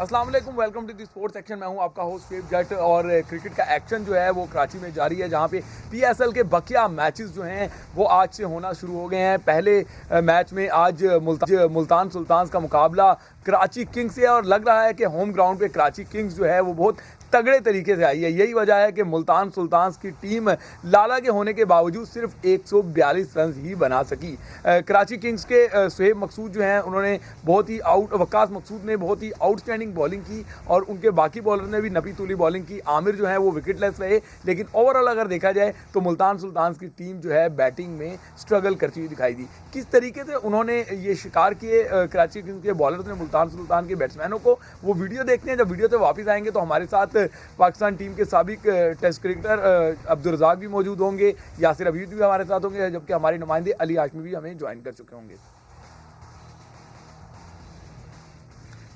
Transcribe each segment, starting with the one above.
अस्सलाम वालेकुम, welcome to the sports section. मैं हूं आपका होस्ट फेब जट और क्रिकेट का एक्शन जो है वो कराची में जारी है, जहां पे पीएसएल के बकिया मैचेस जो हैं वो आज से होना शुरू हो गए हैं। पहले मैच में आज मुल्तान सुल्तान्स का मुकाबला कराची किंग्स से, और लग रहा है कि होम ग्राउंड पे कराची किंग्स जो है वो बहुत तगड़े तरीके से आई है। यही वजह है कि मुल्तान सुल्तान्स की टीम लाला के होने के बावजूद सिर्फ 142 रन ही बना सकी। कराची किंग्स के सुहेब मकसूद जो हैं उन्होंने बहुत ही वक्कास मकसूद ने बहुत ही आउटस्टैंडिंग बॉलिंग की, और उनके बाकी बॉलर ने भी नबी तुली बॉलिंग की। आमिर जो है वो विकेटलेस रहे, लेकिन ओवरऑल अगर देखा जाए तो मुल्तान सुल्तान्स की टीम जो है बैटिंग में स्ट्रगल करती हुई दिखाई दी। किस तरीके से उन्होंने ये शिकार किए कराची किंग्स के बॉलर्स ने मुल्तान सुल्तान के बैट्समैनों को, वो वीडियो देखते हैं। जब वीडियो से वापस आएंगे तो हमारे साथ पाकिस्तान टीम के साबिक टेस्ट क्रिकेटर अब्दुल रज़ाक भी मौजूद होंगे, यासिर अबीद भी हमारे साथ होंगे, जबकि हमारे नुमाइंदे अली हाशमी भी हमें ज्वाइन कर चुके होंगे।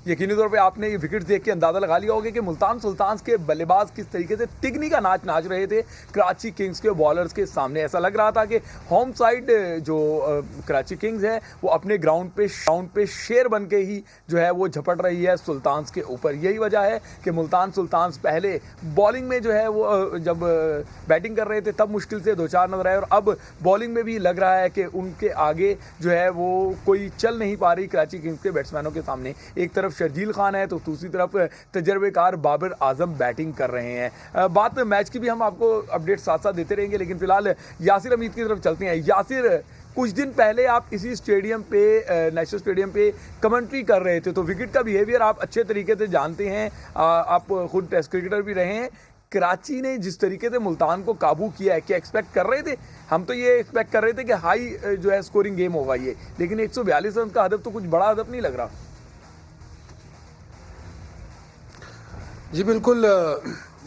यकीनी तौर पे आपने ये विकेट देख के अंदाज़ा लगा लिया होगा कि मुल्तान सुल्तान्स के बल्लेबाज किस तरीके से तिगनी का नाच नाच रहे थे कराची किंग्स के बॉलर्स के सामने। ऐसा लग रहा था कि होम साइड जो कराची किंग्स है वो अपने ग्राउंड पे शेर बन के ही जो है वो झपट रही है सुल्तान्स के ऊपर। यही वजह है कि मुल्तान सुल्तान्स पहले बॉलिंग में जो है वो जब बैटिंग कर रहे थे तब मुश्किल से 2-4 नजर आए, और अब बॉलिंग में भी लग रहा है कि उनके आगे जो है वो कोई चल नहीं पा रही कराची किंग्स के बैट्समैनों के सामने। एक तरफ शर्जील खान है तो दूसरी तरफ तजर्बेकार बाबर आजम बैटिंग कर रहे हैं। बात मैच की भी हम आपको अपडेट साथ साथ देते रहेंगे, लेकिन फिलहाल यासिर अमीद की तरफ चलते हैं। यासिर, कुछ दिन पहले आप इसी स्टेडियम पे नेशनल स्टेडियम पे कमेंट्री कर रहे थे, तो विकेट का बिहेवियर आप अच्छे तरीके से जानते हैं, आप खुद टेस्ट क्रिकेटर भी रहे हैं। कराची ने जिस तरीके से मुल्तान को काबू किया है, क्या एक्सपेक्ट कर रहे थे? हम तो ये एक्सपेक्ट कर रहे थे कि हाई जो है स्कोरिंग गेम होगा ये, लेकिन 142 रन का हदफ तो कुछ बड़ा हदफ नहीं लग रहा। जी बिल्कुल।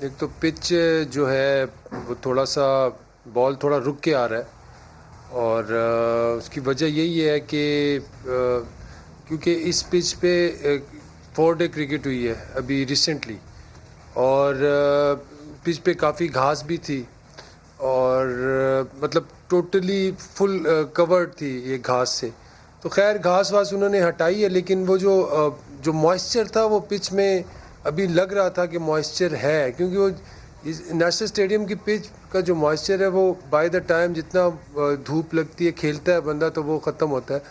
एक तो पिच जो है वो थोड़ा सा बॉल थोड़ा रुक के आ रहा है, और उसकी वजह यही है कि क्योंकि इस पिच पे 4 डे क्रिकेट हुई है अभी रिसेंटली, और पिच पे काफ़ी घास भी थी, और मतलब टोटली फुल कवर्ड थी ये घास से। तो खैर घास वास उन्होंने हटाई है, लेकिन वो जो मॉइस्चर था वो पिच में अभी लग रहा था कि मॉइस्चर है, क्योंकि वो इस नेशनल स्टेडियम की पिच का जो मॉइस्चर है वो बाय द टाइम जितना धूप लगती है खेलता है बंदा तो वो ख़त्म होता है।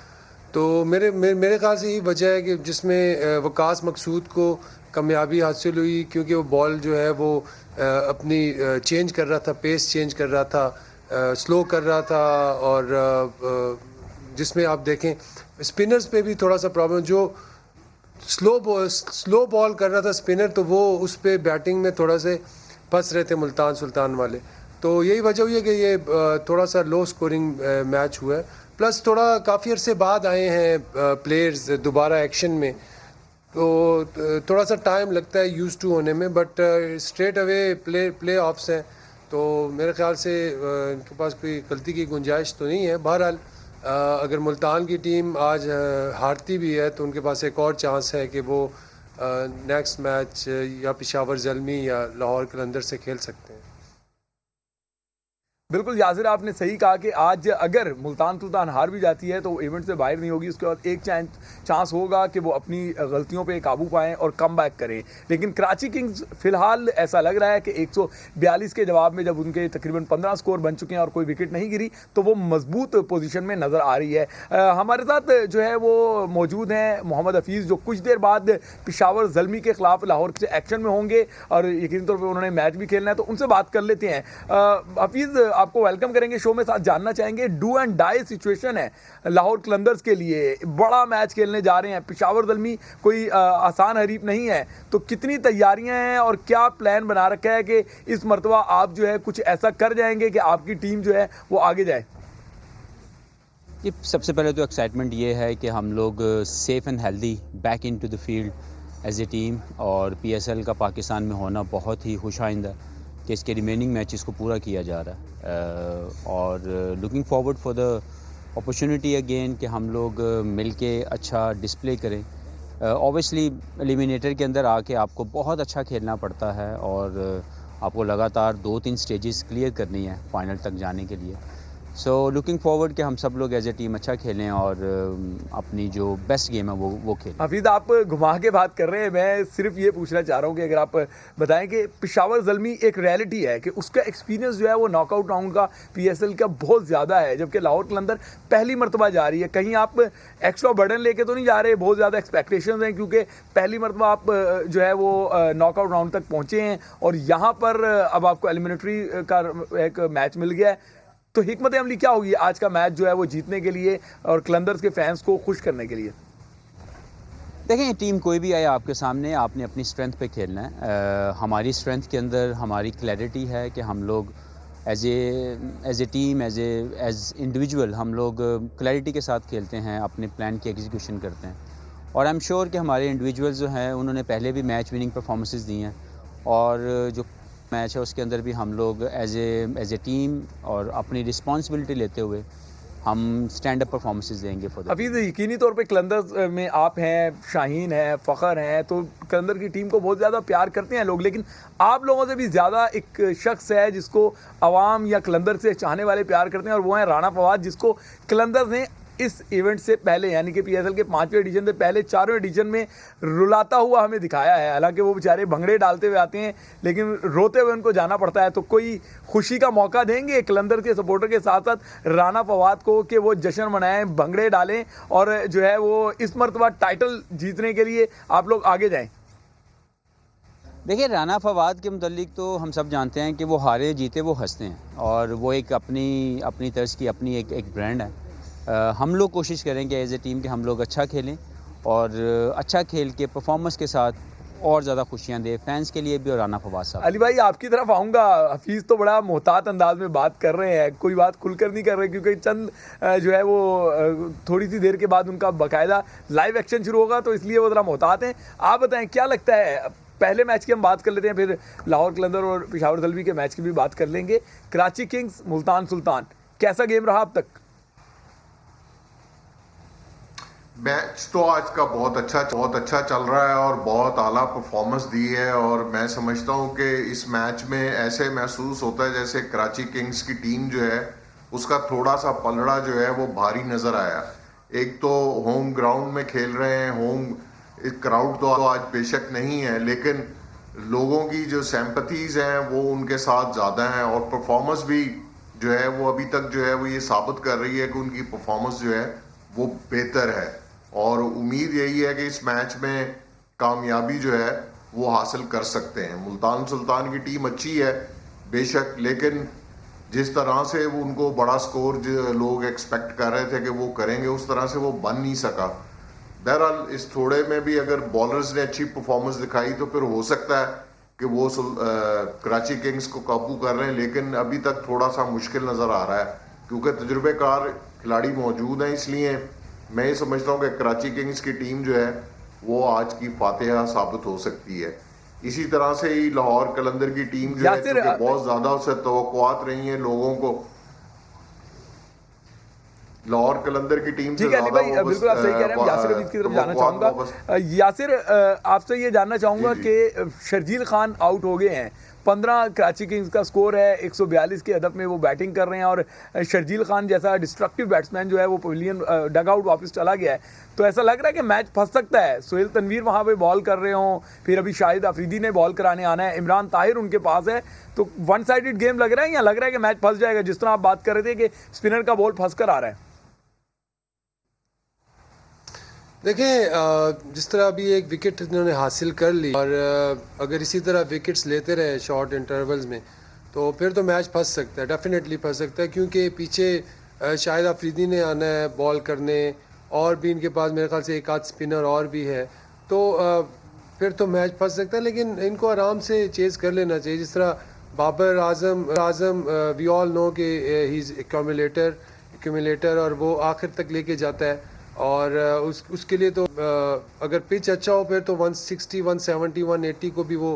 तो मेरे ख्याल से यही वजह है कि जिसमें वकास मकसूद को कामयाबी हासिल हुई, क्योंकि वो बॉल जो है वो अपनी चेंज कर रहा था, पेस चेंज कर रहा था, स्लो कर रहा था, और जिसमें आप देखें स्पिनर्स पे भी थोड़ा सा प्रॉब्लम, जो स्लो बॉल कर रहा था स्पिनर, तो वो उस पर बैटिंग में थोड़ा से फंस रहे थे मुल्तान सुल्तान वाले। तो यही वजह हुई है कि ये थोड़ा सा लो स्कोरिंग मैच हुआ है। प्लस थोड़ा काफ़ी अरसे बाद आए हैं प्लेयर्स दोबारा एक्शन में, तो थोड़ा सा टाइम लगता है यूज़ टू होने में, but straight away play offs हैं, तो मेरे ख्याल से इनके पास कोई गलती की गुंजाइश तो नहीं है। बहरहाल अगर मुल्तान की टीम आज हारती भी है तो उनके पास एक और चांस है कि वो नेक्स्ट मैच या पेशावर ज़ल्मी या लाहौर कलंदर से खेल सकते हैं। बिल्कुल यासिर, आपने सही कहा कि आज अगर मुल्तान सुल्तान हार भी जाती है तो वो इवेंट से बाहर नहीं होगी। उसके बाद एक चांस होगा कि वो अपनी गलतियों पे काबू पाएं और कम बैक करें। लेकिन कराची किंग्स फिलहाल ऐसा लग रहा है कि 142 के जवाब में जब उनके तकरीबन 15 स्कोर बन चुके हैं और कोई विकेट नहीं गिरी, तो वो मजबूत पोजीशन में नज़र आ रही है। हमारे साथ जो है वो मौजूद हैं मोहम्मद हफीज़, जो कुछ देर बाद पेशावर ज़ल्मी के खिलाफ लाहौर से एक्शन में होंगे, और यकीनी तौर पर उन्होंने मैच भी खेलना है, तो उनसे बात कर लेते हैं। हफीज़, आपको वेलकम करेंगे शो में, साथ जानना चाहेंगे डू एंड डाई सिचुएशन है लाहौर कलंदर्स के लिए, बड़ा मैच खेलने जा रहे हैं, पेशावर ज़ल्मी कोई आसान हरीफ नहीं है, तो कितनी तैयारियां हैं और क्या प्लान बना रखा है कि इस मरतबा आप जो है कुछ ऐसा कर जाएंगे कि आपकी टीम जो है वो आगे जाए? ये सबसे पहले तो एक्साइटमेंट ये है कि हम लोग safe and healthy back into the field as a team, और पीएसएल का पाकिस्तान में होना बहुत ही खुशाइंदा कि इसके रिमेनिंग मैचेस को पूरा किया जा रहा है, और looking forward for the opportunity again कि हम लोग मिल के अच्छा डिस्प्ले करें। ऑब्वियसली एलिमिनेटर के अंदर आके आपको बहुत अच्छा खेलना पड़ता है, और आपको लगातार 2-3 स्टेजेस क्लियर करनी है फाइनल तक जाने के लिए। सो लुकिंग फॉरवर्ड कि हम सब लोग एज ए टीम अच्छा खेलें और अपनी जो बेस्ट गेम है वो खेलें। हफीज़, आप घुमा के बात कर रहे हैं, मैं सिर्फ ये पूछना चाह रहा हूँ कि अगर आप बताएं कि पेशावर ज़ल्मी एक रियलिटी है कि उसका एक्सपीरियंस जो है वो नॉकआउट राउंड का पीएसएल का बहुत ज़्यादा है, जबकि लाहौर कलंदर पहली मरतबा जा रही है। कहीं आप एक्स्ट्रा बर्डन लेके तो नहीं जा रहे? बहुत ज़्यादा एक्सपेक्टेशंस हैं क्योंकि पहली मरतबा आप जो है वो नॉकआउट राउंड तक पहुँचे हैं और यहाँ पर अब आपको एलिमिनेटरी का एक मैच मिल गया है। तो हिकमत अमली क्या होगी आज का मैच जो है वो जीतने के लिए और कलंदर्स के फैंस को खुश करने के लिए? देखें, टीम कोई भी आए आपके सामने, आपने अपनी स्ट्रेंथ पे खेलना है। हमारी स्ट्रेंथ के अंदर हमारी क्लैरिटी है कि हम लोग as a team, as individual हम लोग क्लैरिटी के साथ खेलते हैं, अपने प्लान की एग्जीक्यूशन करते हैं। और आई एम श्योर कि हमारे इंडिविजुअल्स जो हैं उन्होंने पहले भी मैच विनिंग परफॉर्मेंसेस दी हैं और जो मैच है उसके अंदर भी हम लोग एज ए टीम और अपनी रिस्पॉन्सिबिलिटी लेते हुए हम स्टैंड अप परफॉर्मेंसेस देंगे फॉर द। हफीज़, यकीनी तौर पे कलंदर में आप हैं, शाहीन है, फ़खर हैं, तो कलंदर की टीम को बहुत ज़्यादा प्यार करते हैं लोग, लेकिन आप लोगों से भी ज़्यादा एक शख्स है जिसको अवाम या कलंदर से चाहने वाले प्यार करते हैं और वो हैं राना फवाद, जिसको कलंदर ने इस इवेंट से पहले यानी कि पीएसएल के 5वें एडिशन से पहले 4वें एडिशन में रुलाता हुआ हमें दिखाया है। हालांकि वो बेचारे भंगड़े डालते हुए आते हैं लेकिन रोते हुए उनको जाना पड़ता है। तो कोई खुशी का मौका देंगे कलंदर के सपोर्टर के साथ साथ राना फवाद को कि वो जश्न मनाएं, भंगड़े डालें और जो है वो इस मरतबा टाइटल जीतने के लिए आप लोग आगे जाएँ? देखिए, राना फवाद के मुतल्लिक तो हम सब जानते हैं कि वो हारे जीते वो हंसते हैं और वो एक अपनी तर्ज की अपनी एक ब्रांड है। हम लोग कोशिश करेंगे एज ए टीम कि हम लोग अच्छा खेलें और अच्छा खेल के परफॉर्मेंस के साथ और ज़्यादा खुशियाँ दें फैंस के लिए भी और राना फवाद साहब। अली भाई, आपकी तरफ आऊँगा। हफीज़ तो बड़ा मोहतात अंदाज में बात कर रहे हैं, कोई बात खुलकर नहीं कर रहे क्योंकि चंद जो है वो थोड़ी सी देर के बाद उनका बाकायदा लाइव एक्शन शुरू होगा, तो इसलिए वो ज़रा मोहतात हैं। आप बताएं क्या लगता है? पहले मैच की हम बात कर लेते हैं, फिर लाहौर कलंदर और पेशावर ज़ल्मी के मैच की भी बात कर लेंगे। कराची किंग्स मुल्तान सुल्तान, कैसा गेम रहा अब तक? मैच तो आज का बहुत अच्छा चल रहा है और बहुत आला परफॉर्मेंस दी है और मैं समझता हूं कि इस मैच में ऐसे महसूस होता है जैसे कराची किंग्स की टीम जो है उसका थोड़ा सा पलड़ा जो है वो भारी नज़र आया। एक तो होम ग्राउंड में खेल रहे हैं, होम क्राउड तो आज बेशक नहीं है लेकिन लोगों की जो सिंपैथीज हैं वो उनके साथ ज़्यादा हैं और परफॉर्मेंस भी जो है वो अभी तक जो है वो ये साबित कर रही है कि उनकी परफॉर्मेंस जो है वो बेहतर है और उम्मीद यही है कि इस मैच में कामयाबी जो है वो हासिल कर सकते हैं। मुल्तान सुल्तान की टीम अच्छी है बेशक, लेकिन जिस तरह से वो उनको बड़ा स्कोर जो लोग एक्सपेक्ट कर रहे थे कि वो करेंगे उस तरह से वो बन नहीं सका। बहरहाल इस थोड़े में भी अगर बॉलर्स ने अच्छी परफॉर्मेंस दिखाई तो फिर हो सकता है कि वो कराची किंग्स को काबू कर रहे हैं, लेकिन अभी तक थोड़ा सा मुश्किल नज़र आ रहा है क्योंकि तजुर्बेकार खिलाड़ी मौजूद हैं। इसलिए मैं ये समझता हूँ कि कराची किंग्स की टीम जो है वो आज की फातिहा साबित हो सकती है। इसी तरह से ही लाहौर कलंदर की टीम जो है क्योंकि बहुत ज़्यादा उससे तवक्कुआत रही हैं लोगों को, लाहौर कलंदर की टीम ठीक है अली भाई, बिल्कुल आप सही कह रहे हैं। यासिर अमीद की तरफ जाना चाहूँगा। यासिर, आपसे ये जानना चाहूँगा कि शर्जील खान आउट हो गए हैं, 15 कराची किंग्स का स्कोर है, 142 के हदफ में वो बैटिंग कर रहे हैं और शर्जील खान जैसा डिस्ट्रक्टिव बैट्समैन जो है वो पवेलियन डगआउट वापस चला गया है, तो ऐसा लग रहा है कि मैच फंस सकता है। सोहेल तनवीर वहाँ पे बॉल कर रहे हों, फिर अभी शाहिद अफरीदी ने बॉल कराने आना है, इमरान ताहिर उनके पास है, तो वन साइडेड गेम लग रहा है या लग रहा है कि मैच फंस जाएगा जिस तरह आप बात कर रहे थे कि स्पिनर का बॉल फंस कर आ रहा है? देखें, जिस तरह अभी एक विकेट इन्होंने हासिल कर ली और अगर इसी तरह विकेट्स लेते रहे शॉर्ट इंटरवल्स में तो फिर तो मैच फंस सकता है, डेफिनेटली फंस सकता है क्योंकि पीछे शाहिद अफरीदी ने आना है बॉल करने और भी इनके पास मेरे ख्याल से एक आध स्पिनर और भी है, तो फिर तो मैच फंस सकता है। लेकिन इनको आराम से चेज़ कर लेना चाहिए। जिस तरह बाबर आज़म वी ऑल नो कि ही इज़ एक्यूमुलेटर और वो आखिर तक लेके जाता है और उसके लिए तो अगर पिच अच्छा हो फिर तो 160, 170, 180 को भी वो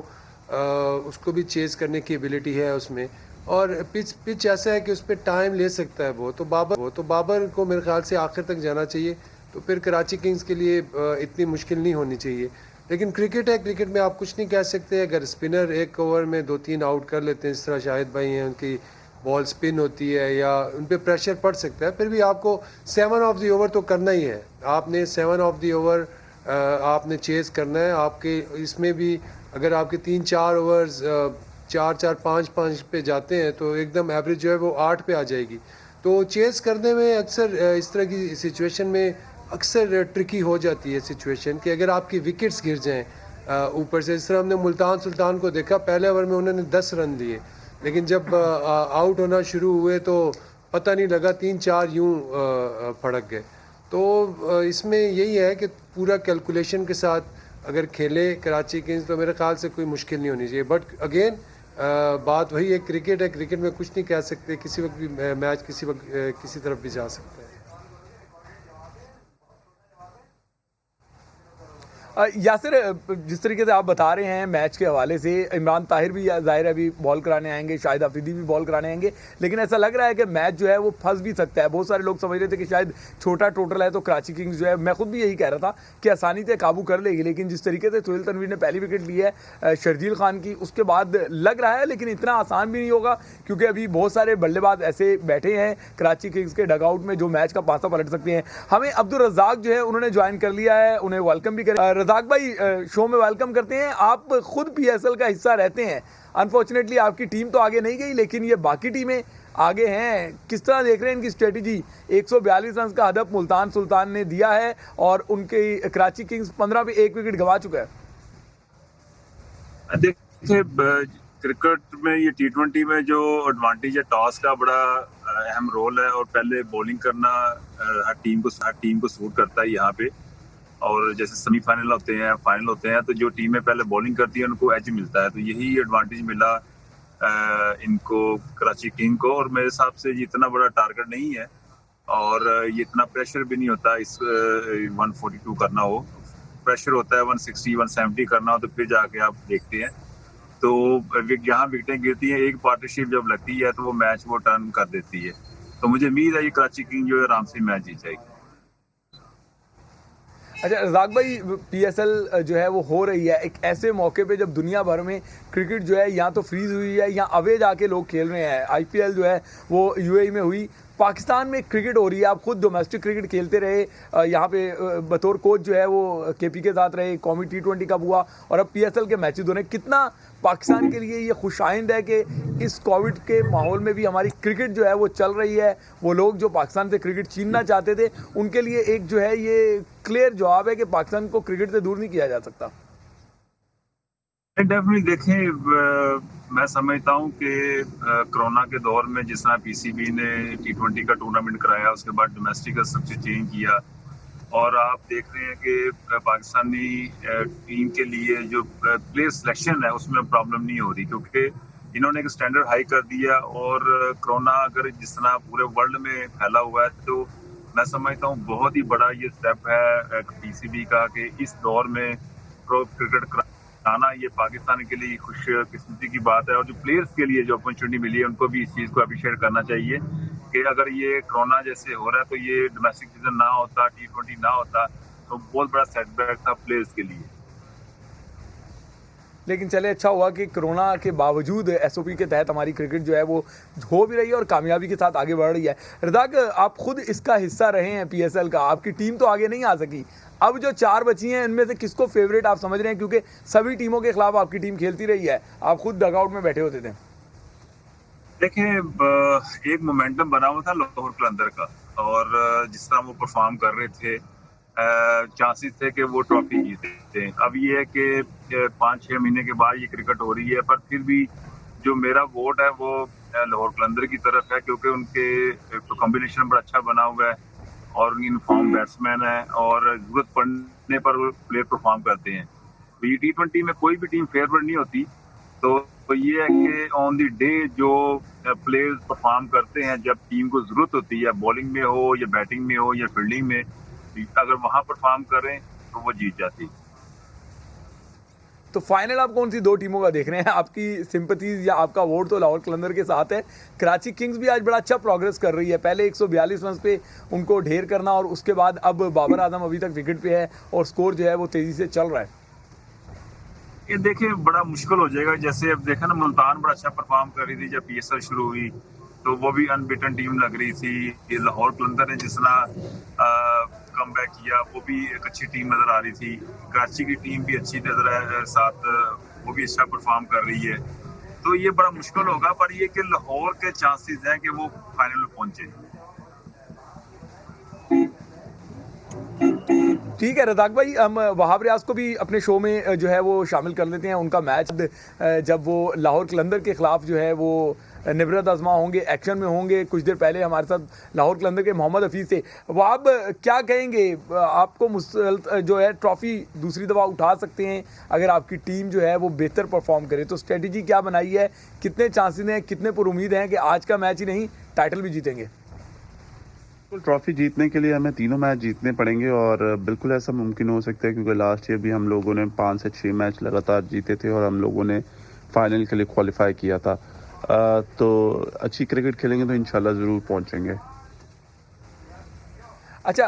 उसको भी चेज़ करने की एबिलिटी है उसमें और पिच ऐसा है कि उस पर टाइम ले सकता है वो, तो बाबर को मेरे ख्याल से आखिर तक जाना चाहिए, तो फिर कराची किंग्स के लिए इतनी मुश्किल नहीं होनी चाहिए। लेकिन क्रिकेट है, क्रिकेट में आप कुछ नहीं कह सकते। अगर स्पिनर एक ओवर में 2-3 आउट कर लेते हैं, जिस तरह शाहिद भाई हैं उनकी बॉल स्पिन होती है या उन पे प्रेशर पड़ सकता है, फिर भी आपको 7 ऑफ द ओवर तो करना ही है। आपने 7 ऑफ द ओवर आपने चेस करना है। आपके इसमें भी अगर आपके 3-4 ओवर्स 4-4 5-5 पे जाते हैं तो एकदम एवरेज जो है वो 8 पे आ जाएगी। तो चेस करने में अक्सर इस तरह की सिचुएशन में अक्सर ट्रिकी हो जाती है सिचुएशन कि अगर आपकी विकेट्स गिर जाएं ऊपर से। इस तरह हमने मुल्तान सुल्तान को देखा, पहले ओवर में उन्होंने 10 रन लिए, लेकिन जब आउट होना शुरू हुए तो पता नहीं लगा 3-4 यूं फड़क गए। तो इसमें यही है कि पूरा कैलकुलेशन के साथ अगर खेले कराची किंग्स तो मेरे ख्याल से कोई मुश्किल नहीं होनी चाहिए। बट अगेन बात वही है, क्रिकेट है, क्रिकेट में कुछ नहीं कह सकते, किसी वक्त भी मैच किसी वक्त किसी तरफ भी जा सकता है। यासिर, जिस तरीके से आप बता रहे हैं मैच के हवाले से, इमरान ताहिर भी ज़ाहिर है अभी बॉल कराने आएंगे, शाहिद अफरीदी भी बॉल कराने आएंगे, लेकिन ऐसा लग रहा है कि मैच जो है वो फंस भी सकता है। बहुत सारे लोग समझ रहे थे कि शायद छोटा टोटल है तो कराची किंग्स जो है, मैं खुद भी यही कह रहा था कि आसानी से काबू कर लेगी, लेकिन जिस तरीके से सोहेल तनवीर ने पहली विकेट ली है शर्जील खान की, उसके बाद लग रहा है, लेकिन इतना आसान भी नहीं होगा क्योंकि अभी बहुत सारे बल्लेबाज ऐसे बैठे हैं कराची किंग्स के डगआउट में जो मैच का पासा पलट सकते हैं। हमें अब्दुल रज़ाक जो है उन्होंने ज्वाइन कर लिया है, उन्हें वेलकम भी करें। रज़ाक भाई, शो में वेलकम करते हैं। आप खुद पीएसएल का हिस्सा रहते हैं, अनफॉर्चुनेटली आपकी टीम तो आगे नहीं गई, लेकिन ये बाकी टीमें आगे हैं। किस तरह देख रहे हैं इनकी स्ट्रेटजी? 142 रन का हदफ मुल्तान सुल्तान ने दिया है और उनके कराची किंग्स 15 पे 1 विकेट गंवा चुका है। देखिए, क्रिकेट में ये T20 में जो एडवांटेज है, टॉस का बड़ा अहम रोल है और पहले बॉलिंग करना हर टीम को सूट करता है यहाँ पे। और जैसे सेमीफाइनल होते हैं, फाइनल होते हैं, तो जो टीमें पहले बॉलिंग करती है उनको एज मिलता है। तो यही एडवांटेज मिला इनको कराची किंग को, और मेरे हिसाब से ये इतना बड़ा टारगेट नहीं है और ये इतना प्रेशर भी नहीं होता। इस 142 करना हो, प्रेशर होता है 160 170 करना हो, तो फिर जाके आप देखते हैं तो यहाँ विकेटें गिरती हैं, एक पार्टनरशिप जब लगती है तो वो मैच वो टर्न कर देती है। तो मुझे उम्मीद है ये कराची किंग जो है आराम से मैच जीत जाएगी। अच्छा रज़ाक भाई, पीएसएल जो है वो हो रही है एक ऐसे मौके पे जब दुनिया भर में क्रिकेट जो है या तो फ्रीज हुई है या अवे जाके लोग खेल रहे हैं। आईपीएल जो है वो यूएई में हुई, पाकिस्तान में क्रिकेट हो रही है। आप खुद डोमेस्टिक क्रिकेट खेलते रहे, यहाँ पे बतौर कोच जो है वो केपी के साथ रहे, कौमी T20 कब हुआ और अब पीएसएल के मैचेस हो रहे हैं। कितना पाकिस्तान के लिए ये खुशाइंद है कि इस कोविड के माहौल में भी हमारी क्रिकेट जो है वो चल रही है। वो लोग जो पाकिस्तान से क्रिकेट छीनना चाहते थे उनके लिए एक जो है ये क्लियर जवाब है कि पाकिस्तान को क्रिकेट से दूर नहीं किया जा सकता। डेफिनेटली देखें, मैं समझता हूँ कि कोरोना के दौर में जिस तरह पीसीबी ने T20 का टूर्नामेंट कराया, उसके बाद डोमेस्टिक का स्ट्रक्चर चेंज किया और आप देख रहे हैं कि पाकिस्तानी टीम के लिए जो प्लेयर सिलेक्शन है उसमें प्रॉब्लम नहीं हो रही, क्योंकि इन्होंने एक स्टैंडर्ड हाई कर दिया। और कोरोना अगर जिस तरह पूरे वर्ल्ड में फैला हुआ है तो मैं समझता हूँ बहुत ही बड़ा ये स्टेप है पीसीबी का कि इस दौर में प्रो क्रिकेट आना, ये पाकिस्तान के लिए खुशकिस्मती की बात है। और जो प्लेयर्स के लिए जो अपॉर्चुनिटी मिली है उनको भी इस चीज़ को अप्रिशिएट करना चाहिए कि अगर ये कोरोना जैसे हो रहा है तो ये डोमेस्टिक सीजन ना होता, T20 ना होता तो बहुत बड़ा सेटबैक था प्लेयर्स के लिए। लेकिन चले, अच्छा हुआ कि कोरोना के बावजूद एसओपी के तहत हमारी क्रिकेट जो है वो हो भी रही है और कामयाबी के साथ आगे बढ़ रही है। रज़ाक, आप खुद इसका हिस्सा रहे हैं पीएसएल का, आपकी टीम तो आगे नहीं आ सकी, अब जो 4 बची हैं इनमें से किसको फेवरेट आप समझ रहे हैं? क्योंकि सभी टीमों के खिलाफ आपकी टीम खेलती रही है, आप खुद डगआउट में बैठे होते थे। देखें, एक मोमेंटम बना हुआ था लाहौर कलंदर का और जिस तरह वो परफॉर्म कर रहे थे चांसेस थे कि वो ट्रॉफी जीते। अब ये है कि 5-6 महीने के बाद ये क्रिकेट हो रही है, पर फिर भी जो मेरा वोट है वो लाहौर कलंदर की तरफ है, क्योंकि उनके तो कॉम्बिनेशन बड़ा अच्छा बना हुआ है और उनकी इनफॉर्म बैट्समैन है और जरूरत पड़ने पर वो प्लेयर परफॉर्म करते हैं। तो ये T20 में कोई भी टीम फेवरेट नहीं होती, तो ये है कि ऑन द डे जो प्लेयर्स परफॉर्म करते हैं, जब टीम को जरूरत होती है, बॉलिंग में हो या बैटिंग में हो या फील्डिंग में, अगर वहां परफॉर्म करें तो वो जीत जाती। तो फाइनल आप कौन सी 2 टीमों का देख रहे हैं? आपकी सिंपथीज या आपका वोट तो लाहौर कलंदर के साथ है। कराची किंग्स भी आज बड़ा अच्छा प्रोग्रेस कर रही है, पहले 142 रन पे उनको ढेर करना और उसके बाद अब बाबर आजम अभी तक विकेट पे है और स्कोर जो है वो तेजी से चल रहा है। ये देखिए बड़ा मुश्किल हो जाएगा, जैसे अब देखा ना मुल्तान बड़ा अच्छा परफॉर्म कर रही थी जब पीएसएल शुरू हुई, तो वो भी अनबिटन टीम लग रही थी। ये लाहौर कलंदर ने जिस तरह कम बैक किया वो भी एक अच्छी टीम नजर आ रही थी। कराची की टीम भी अच्छी नजर है, साथ वो भी अच्छा परफॉर्म कर रही है। तो ये बड़ा मुश्किल होगा, पर ये कि लाहौर के चांसेस हैं कि वो फाइनल में पहुंचे। ठीक है रज़ाक भाई, हम वहाब रियाज को भी अपने शो में जो है वो शामिल कर लेते हैं। उनका मैच जब वो लाहौर कलंदर के ख़िलाफ़ जो है वो निबरत आजमा होंगे, एक्शन में होंगे। कुछ देर पहले हमारे साथ लाहौर कलंदर के मोहम्मद हफीज़ थे। वहाब क्या कहेंगे, आपको जो है ट्रॉफ़ी दूसरी दफ़ा उठा सकते हैं अगर आपकी टीम जो है वो बेहतर परफॉर्म करे, तो स्ट्रेटजी क्या बनाई है, कितने चांसेस हैं, कितने पर उम्मीद हैं कि आज का मैच ही नहीं टाइटल भी जीतेंगे? ट्रॉफी जीतने के लिए हमें तीनों मैच जीतने पड़ेंगे और बिल्कुल ऐसा मुमकिन हो सकता है क्योंकि लास्ट ईयर भी हम लोगों ने 5 से 6 मैच लगातार जीते थे और हम लोगों ने फाइनल के लिए क्वालिफाई किया था। तो अच्छी क्रिकेट खेलेंगे तो इंशाल्लाह ज़रूर पहुंचेंगे। अच्छा,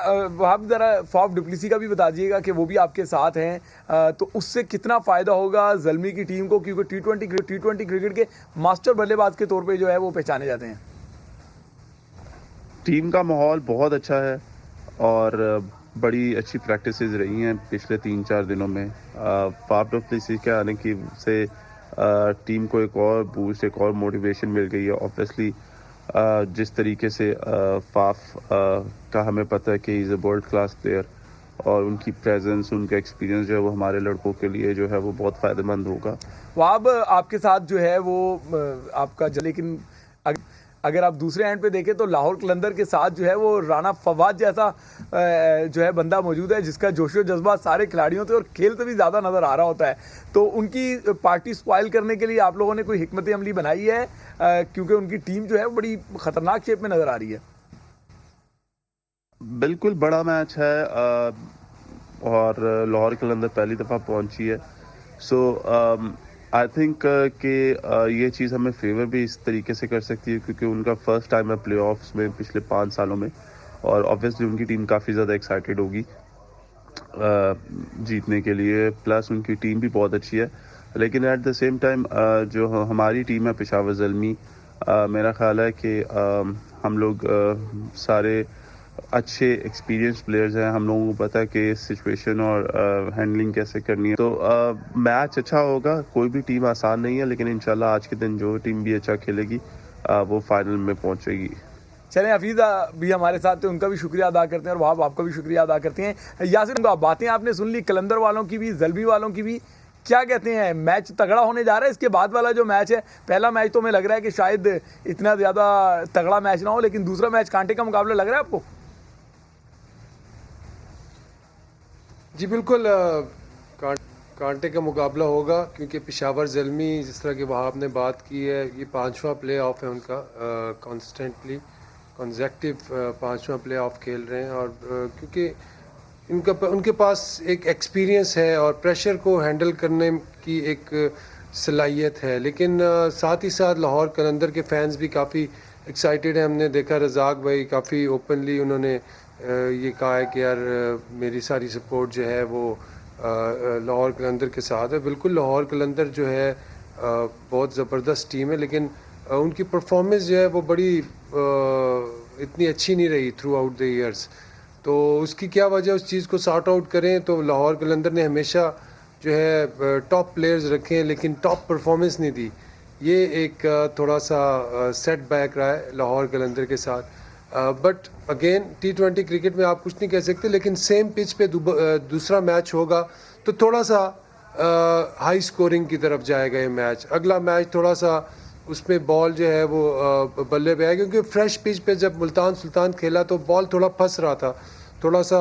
आप ज़रा फॉफ डुप्लेसी का भी बता दीजिएगा कि वो भी आपके साथ हैं, तो उससे कितना फ़ायदा होगा ज़ल्मी की टीम को, क्योंकि टी20 क्रिकेट के मास्टर बल्लेबाज के तौर पे जो है वो पहचाने जाते हैं। टीम का माहौल बहुत अच्छा है और बड़ी अच्छी प्रैक्टिसेस रही हैं पिछले 3-4 दिनों में। फाफ डुप्लेसी के आने की से टीम को एक और बूस्ट, एक और मोटिवेशन मिल गई है। ऑब्वियसली जिस तरीके से फाफ का हमें पता है कि is a world class player और उनकी प्रेजेंस, उनका एक्सपीरियंस जो है वो हमारे लड़कों के लिए जो है वो बहुत फ़ायदेमंद होगा। वहाब आपके साथ जो है वो आपका लेकिन अगर आप दूसरे एंड पे देखें तो लाहौर कलंदर के साथ जो है वो राना फवाद जैसा जो है बंदा मौजूद है जिसका जोशो जज्बा सारे खिलाड़ियों से और खेलते भी ज़्यादा नज़र आ रहा होता है। तो उनकी पार्टी स्पॉइल करने के लिए आप लोगों ने कोई हिकमत अमली बनाई है, क्योंकि उनकी टीम जो है बड़ी ख़तरनाक शेप में नज़र आ रही है। बिल्कुल बड़ा मैच है और लाहौर कलंदर पहली दफ़ा पहुंची है। सो आई थिंक कि ये चीज़ हमें फेवर भी इस तरीके से कर सकती है क्योंकि उनका फर्स्ट टाइम है प्लेऑफ्स में पिछले 5 सालों में और ऑब्वियसली उनकी टीम काफ़ी ज़्यादा एक्साइटेड होगी जीतने के लिए। प्लस उनकी टीम भी बहुत अच्छी है, लेकिन एट द सेम टाइम जो हमारी टीम है पेशावर ज़ल्मी, मेरा ख्याल है कि हम लोग सारे अच्छे एक्सपीरियंस प्लेयर्स हैं। हम लोगों को पता है कि सिचुएशन और हैंडलिंग कैसे करनी है। तो मैच अच्छा होगा, कोई भी टीम आसान नहीं है, लेकिन इंशाल्लाह आज के दिन जो टीम भी अच्छा खेलेगी वो फाइनल में पहुंचेगी। चलें, हफीज़ा भी हमारे साथ थे, उनका भी शुक्रिया अदा करते हैं और वहाब आपका भी शुक्रिया अदा करते हैं। यासिर, बातें आपने सुन ली कलंदर वालों की भी, ज़ल्मी वालों की भी। क्या कहते हैं, मैच तगड़ा होने जा रहा है? इसके बाद वाला जो मैच है, पहला मैच तो हमें लग रहा है कि शायद इतना ज़्यादा तगड़ा मैच ना हो, लेकिन दूसरा मैच कांटे का मुकाबला लग रहा है आपको? जी बिल्कुल, कांटे का मुकाबला होगा क्योंकि पेशावर ज़ल्मी, जिस तरह की वहाँ आपने बात की है, ये 5वां प्ले ऑफ है उनका, कॉन्स्टेंटली कंसेक्टिव 5वां प्ले ऑफ खेल रहे हैं। और क्योंकि उनके पास एक एक्सपीरियंस है और प्रेशर को हैंडल करने की एक सलाहियत है। लेकिन साथ ही साथ लाहौर कलंदर के फैंस भी काफ़ी एक्साइटेड हैं। हमने देखा रज़ाक भाई काफ़ी ओपनली उन्होंने ये कहा है कि यार मेरी सारी सपोर्ट जो है वो लाहौर कलंदर के साथ है। बिल्कुल, लाहौर कलंदर जो है बहुत ज़बरदस्त टीम है, लेकिन उनकी परफॉर्मेंस जो है वो बड़ी इतनी अच्छी नहीं रही थ्रू आउट द ईयर्स। तो उसकी क्या वजह, उस चीज़ को सॉर्ट आउट करें तो लाहौर कलंदर ने हमेशा जो है टॉप प्लेयर्स रखे हैं लेकिन टॉप परफॉर्मेंस नहीं दी। ये एक थोड़ा सा सेट बैक रहा है लाहौर कलंदर के साथ। बट अगेन T20 क्रिकेट में आप कुछ नहीं कह सकते, लेकिन सेम पिच पे दूसरा मैच होगा तो थोड़ा सा हाई स्कोरिंग की तरफ जाएगा ये मैच। अगला मैच थोड़ा सा उसमें बॉल जो है वो बल्ले पे आएगा, क्योंकि फ्रेश पिच पे जब मुल्तान सुल्तान खेला तो बॉल थोड़ा फंस रहा था, थोड़ा सा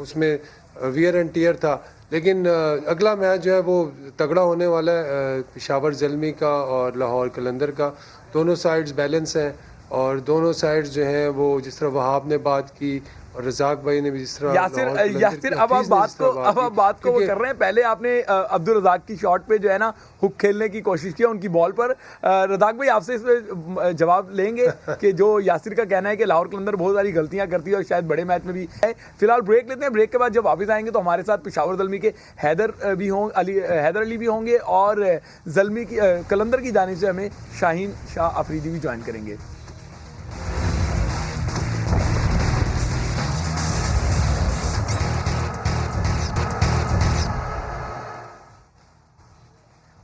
उसमें वियर एंड टियर था। लेकिन अगला मैच जो है वो तगड़ा होने वाला है पेशावर ज़ल्मी का और लाहौर कलंदर का। दोनों साइड्स बैलेंस हैं और दोनों साइड्स जो हैं वो, जिस तरह वहाब ने बात की, और रज़ाक भाई ने भी जिस तरह यासिर अब आप बात को वो कर रहे हैं। पहले आपने अब्दुल रज़ाक की शॉट पे जो है ना हुक खेलने की कोशिश की उनकी बॉल पर। रज़ाक भाई आपसे इस पे जवाब लेंगे कि जो यासिर का कहना है कि लाहौर कलंदर बहुत सारी गलतियां करती है और शायद बड़े मैच में भी है। फिलहाल ब्रेक लेते हैं, ब्रेक के बाद जब वापस आएंगे तो हमारे साथ पेशावर ज़ल्मी के हैदर अली भी होंगे और ज़ल्मी की कलंदर की जानिब से हमें शाहीन शाह अफरीदी भी ज्वाइन करेंगे।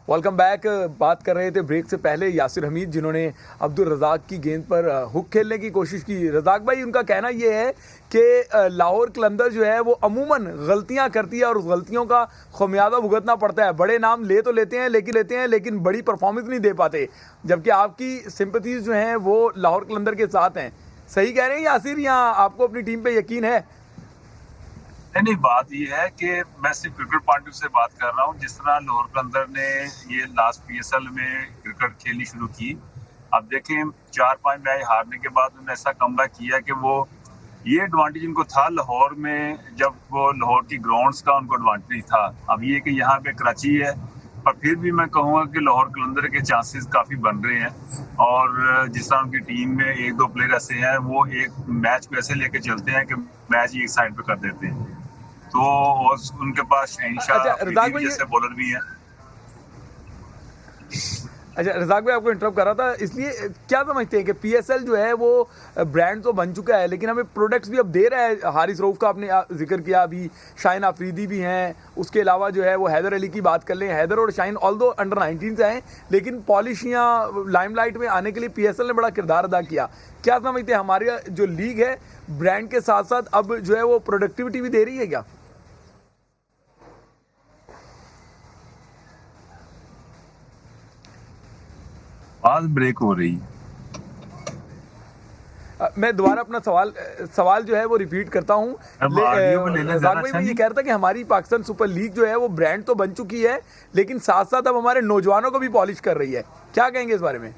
Welcome back. बात कर रहे थे ब्रेक से पहले यासिर हमीद जिन्होंने अब्दुल रज़ाक की गेंद पर हुक खेलने की कोशिश की। रज़ाक भाई उनका कहना ये है कि लाहौर कलंदर जो है वो अमूमन गलतियां करती है और उस गलतियों का खमियाजा भुगतना पड़ता है। बड़े नाम तो लेते हैं लेकिन बड़ी परफॉर्मेंस नहीं दे पाते, जबकि आपकी सिंपैथीज जो हैं वो लाहौर कलंदर के साथ हैं। सही कह रहे हैं यासिर, या आपको अपनी टीम पे यकीन है? नहीं, बात ये है कि मैं सिर्फ क्रिकेट पॉइंट ऑफ से बात कर रहा हूँ। जिस तरह लाहौर कलंदर ने ये लास्ट PSL में क्रिकेट खेलनी शुरू की, अब देखें 4-5 मैच हारने के बाद उन्होंने ऐसा कमबैक किया कि वो ये एडवांटेज उनको था लाहौर में, जब वो लाहौर की ग्राउंड्स का उनको एडवांटेज था। अब ये कि यहाँ पे कराची है, पर फिर भी मैं कहूँगा कि लाहौर कलंदर के चांसेस काफ़ी बन रहे हैं। और जिस तरह उनकी टीम में 1-2 प्लेयर ऐसे हैं, वो एक मैच को ऐसे लेके चलते हैं कि मैच एक साइड पे कर देते हैं। तो उनके पास शहनशाह जैसे बॉलर भी हैं। अच्छा रज़ाक भाई, आपको इंटरप्ट कर रहा था इसलिए, क्या समझते हैं कि PSL जो है वो ब्रांड तो बन चुका है लेकिन हमें प्रोडक्ट्स भी अब दे रहा है? हारिस रऊफ का आपने जिक्र किया, अभी शाहीन अफरीदी भी हैं, उसके अलावा जो है वो हैदर अली की बात कर लें। हैदर और शाहीन ऑल्दो अंडर 19 से हैं लेकिन पॉलिश या लाइमलाइट में आने के लिए PSL ने बड़ा किरदार अदा किया। क्या समझते हैं हमारी जो लीग है ब्रांड के साथ साथ अब जो है वो प्रोडक्टिविटी भी दे रही है क्या? आज ब्रेक हो रही। मैं दोबारा अपना सवाल जो है वो रिपीट करता हूँ। रज़ाक भाई मैं ये कह रहा था कि हमारी पाकिस्तान सुपर लीग जो है वो ब्रांड तो बन चुकी है लेकिन साथ साथ अब हमारे नौजवानों को भी पॉलिश कर रही है। क्या कहेंगे इस बारे में?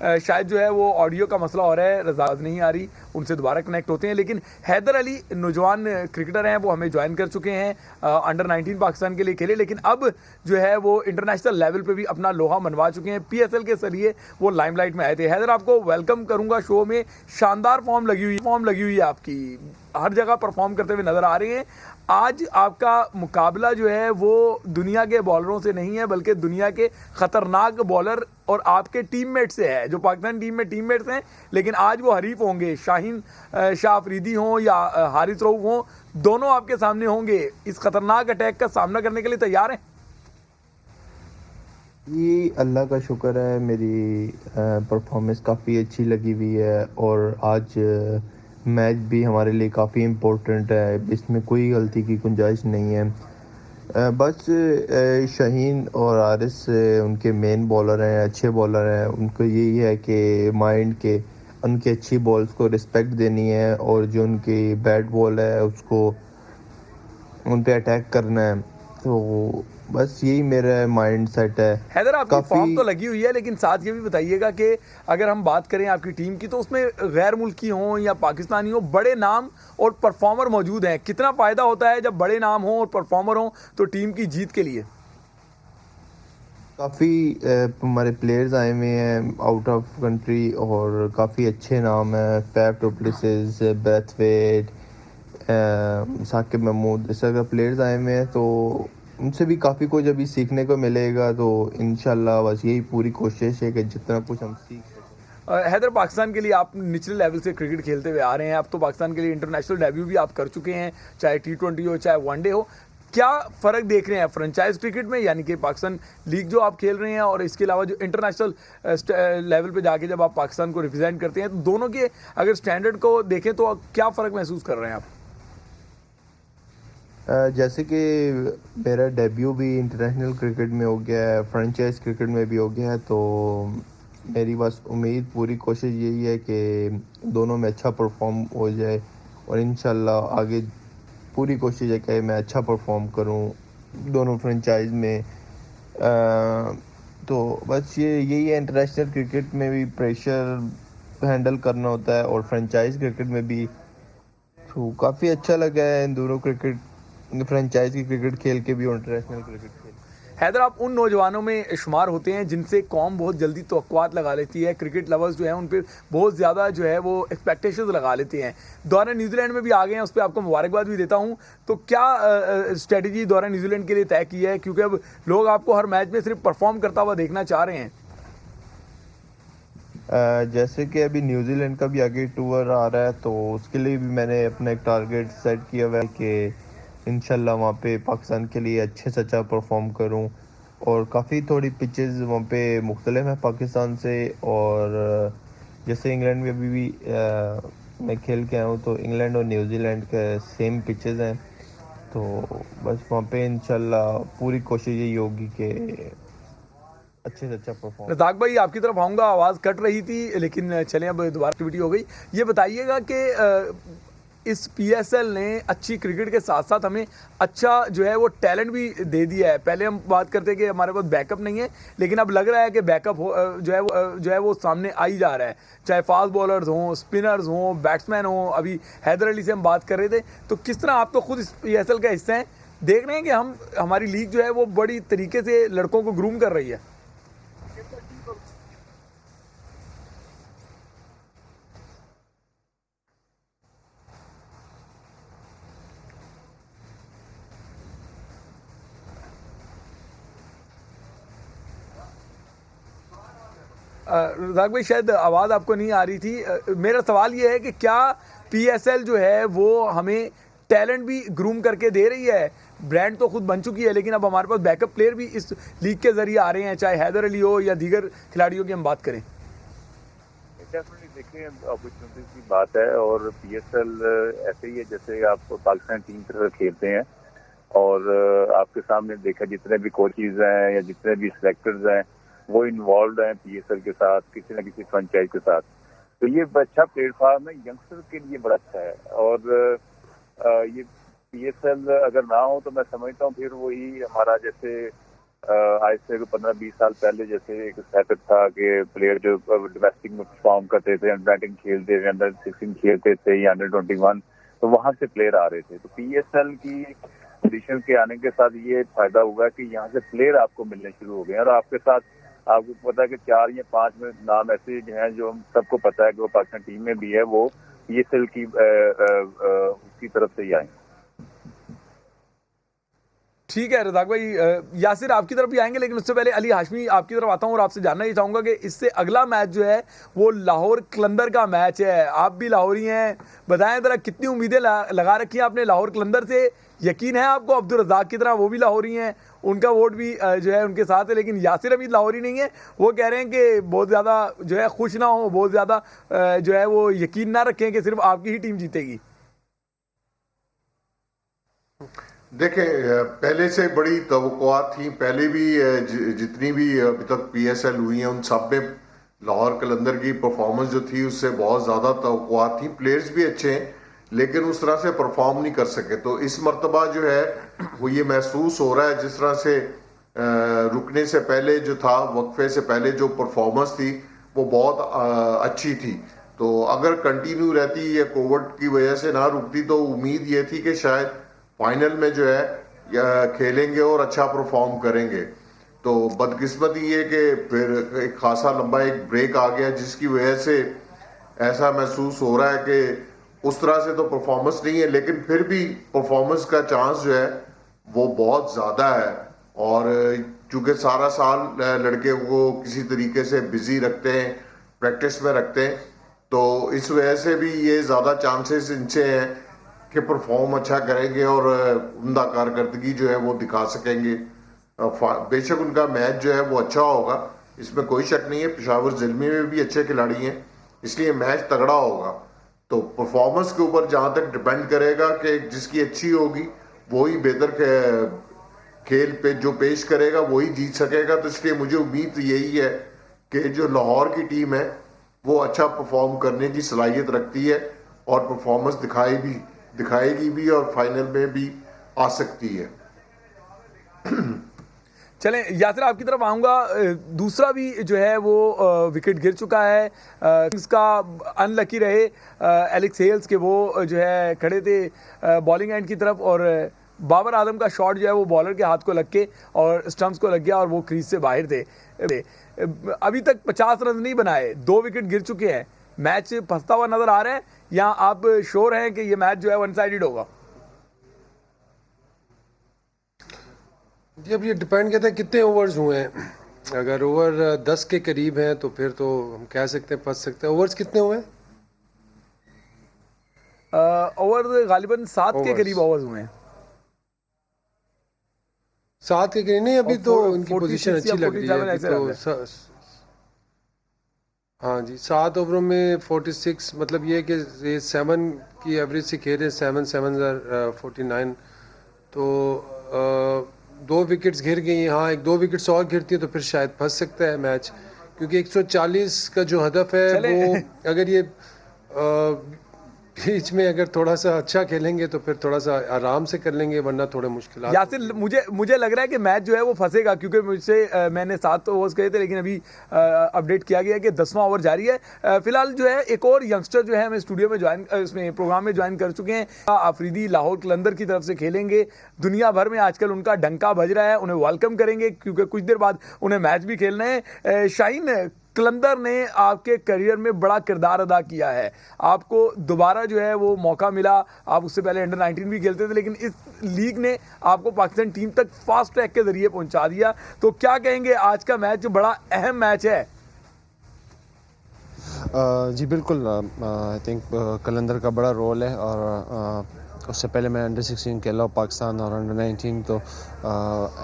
शायद जो है वो ऑडियो का मसला हो रहा है, रज़ाक नहीं आ रही, उनसे दोबारा कनेक्ट होते हैं। लेकिन हैदर अली नौजवान क्रिकेटर हैं, वो हमें ज्वाइन कर चुके हैं, अंडर 19 पाकिस्तान के लिए खेले लेकिन अब जो है वो इंटरनेशनल लेवल पे भी अपना लोहा मनवा चुके हैं। PSL के जरिए वो लाइमलाइट में आए थे। हैदर, आपको वेलकम करूंगा शो में। शानदार फॉर्म लगी हुई है आपकी, हर जगह परफॉर्म करते हुए नजर आ रहे हैं। आज आपका मुकाबला जो है वो दुनिया के बॉलरों से नहीं है बल्कि दुनिया के खतरनाक बॉलर और आपके टीममेट से है, जो पाकिस्तान टीम में टीममेट्स हैं। लेकिन आज वो हरीफ होंगे, शाहीन शाह अफरीदी हों या हारिस रऊफ हों, दोनों आपके सामने होंगे। इस खतरनाक अटैक का सामना करने के लिए तैयार हैं? ये अल्लाह का शुक्र है, मेरी परफॉर्मेंस काफ़ी अच्छी लगी हुई है और आज मैच भी हमारे लिए काफ़ी इम्पोर्टेंट है, इसमें कोई गलती की गुंजाइश नहीं है। बस शाहीन और हारिस उनके मेन बॉलर हैं, अच्छे बॉलर हैं। उनको यही है कि माइंड के उनकी अच्छी बॉल्स को रिस्पेक्ट देनी है और जो उनकी बैड बॉल है उसको उन पे अटैक करना है। तो बस यही मेरा माइंड सेट है। हैदर, आपकी फॉर्म तो लगी हुई है लेकिन साथ ये भी बताइएगा कि अगर हम बात करें आपकी टीम की तो उसमें गैर मुल्की हों या पाकिस्तानी हों, बड़े नाम और परफॉर्मर मौजूद हैं। कितना फ़ायदा होता है जब बड़े नाम हों और परफॉर्मर हों तो टीम की जीत के लिए? काफ़ी हमारे प्लेयर्स आए हुए हैं आउट ऑफ कंट्री और काफ़ी अच्छे नाम हैं। Faf du Plessis, Brathwaite, Saqib Mahmood, इस तरह प्लेयर्स आए हुए हैं तो उनसे भी काफ़ी कुछ अभी सीखने को मिलेगा। तो इंशाल्लाह बस यही पूरी कोशिश है कि जितना कुछ हम सीख सकें। हैदर, पाकिस्तान के लिए आप निचले लेवल से क्रिकेट खेलते हुए आ रहे हैं, अब तो पाकिस्तान के लिए इंटरनेशनल डेब्यू भी आप कर चुके हैं, चाहे T20 हो चाहे वनडे हो। क्या फ़र्क देख रहे हैं फ्रेंचाइज क्रिकेट में, यानी कि पाकिस्तान लीग जो आप खेल रहे हैं और इसके अलावा जो इंटरनेशनल लेवल पे जाके जब आप पाकिस्तान को रिप्रेजेंट करते हैं, तो दोनों के अगर स्टैंडर्ड को देखें तो क्या फ़र्क महसूस कर रहे हैं आप? जैसे कि मेरा डेब्यू भी इंटरनेशनल क्रिकेट में हो गया है, फ्रेंचाइज क्रिकेट में भी हो गया है, तो मेरी बस उम्मीद पूरी कोशिश यही है कि दोनों में अच्छा परफॉर्म हो जाए और इंशाल्लाह आगे पूरी कोशिश है कि मैं अच्छा परफॉर्म करूं दोनों फ्रेंचाइज में। तो बस यही है, इंटरनेशनल क्रिकेट में भी प्रेशर हैंडल करना होता है और फ्रेंचाइज क्रिकेट में भी। तो काफ़ी अच्छा लगा है इन दोनों क्रिकेट फ्रेंचाइज की क्रिकेट खेल के भी और इंटरनेशनल क्रिकेट खेल के। हैदर, आप उन नौजवानों में शुमार होते हैं जिनसे कौम बहुत जल्दी तवक्कुआत लगा लेती है, क्रिकेट लवर्स जो हैं उन पर बहुत ज़्यादा जो है वो एक्सपेक्टेशंस लगा लेते हैं। दौरे न्यूजीलैंड में भी आ गए हैं, उस पर आपको मुबारकबाद भी देता हूं। तो क्या स्ट्रेटजी दौरे न्यूजीलैंड के लिए तय की है, क्योंकि अब लोग आपको हर मैच में सिर्फ परफॉर्म करता हुआ देखना चाह रहे हैं? जैसे कि अभी न्यूजीलैंड का भी आगे टूर आ रहा है, तो उसके लिए भी मैंने अपना एक टारगेट सेट किया हुआ है कि इंशाल्लाह वहाँ पे पाकिस्तान के लिए अच्छे से अच्छा परफॉर्म करूँ। और काफ़ी थोड़ी पिचेस वहाँ पे मुख्तलिफ हैं पाकिस्तान से। और जैसे इंग्लैंड में अभी भी मैं खेल के आया हूँ, तो इंग्लैंड और न्यूजीलैंड के सेम पिचेस हैं। तो बस वहाँ पे इंशाल्लाह पूरी कोशिश यही होगी कि अच्छे से अच्छा परफॉर्म। रज़ाक भाई, आपकी तरफ आऊँगा, आवाज़ कट रही थी, लेकिन चलें अब दोबारा एक्टिविटी हो गई। ये बताइएगा कि इस पीएसएल ने अच्छी क्रिकेट के साथ साथ हमें अच्छा जो है वो टैलेंट भी दे दिया है। पहले हम बात करते कि हमारे पास बैकअप नहीं है, लेकिन अब लग रहा है कि बैकअप जो है वो सामने आ ही जा रहा है। चाहे फास्ट बॉलर्स हों, स्पिनर्स हों, बैट्समैन हों। अभी हैदर अली से हम बात कर रहे थे, तो किस तरह आप तो खुद इस पीएसएल का हिस्सा हैं, देख रहे हैं कि हमारी लीग जो है वो बड़ी तरीके से लड़कों को ग्रूम कर रही है। रज़ाक भाई, शायद आवाज़ आपको नहीं आ रही थी। मेरा सवाल ये है कि क्या पीएसएल जो है वो हमें टैलेंट भी ग्रूम करके दे रही है? ब्रांड तो खुद बन चुकी है, लेकिन अब हमारे पास बैकअप प्लेयर भी इस लीग के ज़रिए आ रहे हैं, चाहे हैदर अली हो या दीगर खिलाड़ियों की हम बात करें। डेफिनेटली देखिए, अपॉर्चुनिटीज की बात है। और पीएसएल ऐसे ही है जैसे आप पाकिस्तान टीम की तरह खेलते हैं। और आपके सामने देखा, जितने भी कोचेज हैं या जितने भी सिलेक्टर्स हैं वो इन्वॉल्व हैं पीएसएल के साथ, किसी न किसी फ्रेंचाइज के साथ। तो ये अच्छा प्लेटफॉर्म है यंगस्टर के लिए, बड़ा अच्छा है। और ये पीएसएल अगर ना हो तो मैं समझता हूँ फिर वही हमारा जैसे आज से 15-20 साल पहले जैसे एक सेटअप था कि प्लेयर जो डोमेस्टिक में परफॉर्म करते थे, अंडर-19 खेलते थे, अंडर-16 खेलते थे या अंडर-21, तो वहां से प्लेयर आ रहे थे। तो पीएसएल की एडिशन के आने के साथ ये फायदा हुआ कि यहाँ से प्लेयर आपको मिलने शुरू हो गए। और आपके साथ आपको पता है कि 4 या 5 में नाम ऐसे हैं जो हम सबको पता है कि वो पाकिस्तान टीम में भी है, वो पीएसएल की उसकी तरफ से ही आए। ठीक है रज़ाक भाई, यासिर आपकी तरफ भी आएंगे, लेकिन उससे पहले अली हाशमी आपकी तरफ आता हूँ और आपसे जानना ही चाहूँगा कि इससे अगला मैच जो है वो लाहौर कलंदर का मैच है। आप भी लाहौरी हैं, बताएं ज़रा कितनी उम्मीदें लगा रखी हैं आपने लाहौर कलंदर से? यकीन है आपको अब्दुल रज़ाक की तरह वो भी लाहौरी हैं, उनका वोट भी जो है उनके साथ है, लेकिन यासिर अभी लाहौरी नहीं है। वो कह रहे हैं कि बहुत ज़्यादा जो है खुश ना हो, बहुत ज़्यादा जो है वो यकीन ना रखें कि सिर्फ आपकी ही टीम जीतेगी। देखें, पहले से बड़ी तवक्कुआत थी। पहले भी जितनी भी अभी तक पीएसएल हुई हैं उन सब में लाहौर कलंदर की परफॉर्मेंस जो थी उससे बहुत ज़्यादा तवक्कुआत थी। प्लेयर्स भी अच्छे हैं, लेकिन उस तरह से परफॉर्म नहीं कर सके। तो इस मर्तबा जो है वो ये महसूस हो रहा है, जिस तरह से रुकने से पहले जो था, वक्फे से पहले जो परफॉर्मेंस थी वो बहुत अच्छी थी। तो अगर कंटिन्यू रहती या कोविड की वजह से ना रुकती तो उम्मीद ये थी कि शायद फाइनल में जो है खेलेंगे और अच्छा परफॉर्म करेंगे। तो बदकिस्मती ये कि फिर एक खासा लंबा एक ब्रेक आ गया, जिसकी वजह से ऐसा महसूस हो रहा है कि उस तरह से तो परफॉर्मेंस नहीं है, लेकिन फिर भी परफॉर्मेंस का चांस जो है वो बहुत ज़्यादा है। और चूँकि सारा साल लड़के को किसी तरीके से बिजी रखते हैं, प्रैक्टिस में रखते हैं, तो इस वजह से भी ये ज़्यादा चांसेस इनसे हैं कि परफॉर्म अच्छा करेंगे और उम्दा कारकर्दगी जो है वो दिखा सकेंगे। बेशक उनका मैच जो है वो अच्छा होगा, इसमें कोई शक नहीं है। पेशावर ज़िल्मी में भी अच्छे खिलाड़ी हैं, इसलिए मैच तगड़ा होगा। तो परफॉर्मेंस के ऊपर जहाँ तक डिपेंड करेगा कि जिसकी अच्छी होगी वही बेहतर खेल पे जो पेश करेगा वही जीत सकेगा। तो इसलिए मुझे उम्मीद यही है कि जो लाहौर की टीम है वो अच्छा परफॉर्म करने की सलाहियत रखती है और परफॉर्मेंस दिखाएगी भी और फाइनल में भी आ सकती है। चलें यासिर आपकी तरफ आऊँगा। दूसरा भी जो है वो विकेट गिर चुका है। इसका अनलकी रहे एलेक्स हेल्स के, वो जो है खड़े थे बॉलिंग एंड की तरफ और बाबर आजम का शॉट जो है वो बॉलर के हाथ को लग के और स्टंप्स को लग गया और वो क्रीज से बाहर थे। अभी तक 50 रन नहीं बनाए, 2 विकेट गिर चुके हैं। मैच फंसता हुआ नजर आ रहा है या आप श्योर हैं कि ये मैच जो है वन साइडेड होगा? जी अब ये डिपेंड करता है कितने ओवर्स हुए हैं। अगर ओवर 10 के करीब हैं तो फिर तो हम कह सकते हैं फंस सकते हैं। ओवर्स कितने हुए हैं? ओवर गालिबन 7 के करीब ओवर्स हुए हैं। 7 के करीब नहीं, अभी तो इनकी 46 पोजीशन अच्छी या लग रही 47 है। ऐसे अभी रहता तो हाँ जी, 7 ओवरों में 46, मतलब ये कि ये 7 की एवरेज से खेल रहे, 7 49, तो 2 विकेट्स गिर गई। हाँ, 1-2 विकेट्स और गिरती है तो फिर शायद फंस सकता है मैच, क्योंकि 140 का जो हदफ है वो अगर ये बीच में अगर थोड़ा सा अच्छा खेलेंगे तो फिर थोड़ा सा आराम से कर लेंगे, वरना थोड़े मुश्किल। यासिर मुझे लग रहा है कि मैच जो है वो फंसेगा, क्योंकि मुझसे मैंने 7 ओवर्स कहे थे लेकिन अभी अपडेट किया गया कि 10वां ओवर जारी है। फिलहाल जो है एक और यंगस्टर जो है हमें स्टूडियो में इसमें प्रोग्राम में ज्वाइन कर चुके हैं। आफरीदी लाहौर कलंदर की तरफ से खेलेंगे। दुनिया भर में आजकल उनका डंका बज रहा है, उन्हें वेलकम करेंगे क्योंकि कुछ देर बाद उन्हें मैच भी खेलना है। शाहीन, कलंदर ने आपके करियर में बड़ा किरदार अदा किया है, आपको दोबारा जो है वो मौका मिला। आप उससे पहले अंडर 19 भी खेलते थे, लेकिन इस लीग ने आपको पाकिस्तान टीम तक फास्ट ट्रैक के जरिए पहुंचा दिया। तो क्या कहेंगे, आज का मैच जो बड़ा अहम मैच है? जी बिल्कुल, आई थिंक कलंदर का बड़ा रोल है और उससे पहले मैं अंडर 16 खेला पाकिस्तान और अंडर 19, तो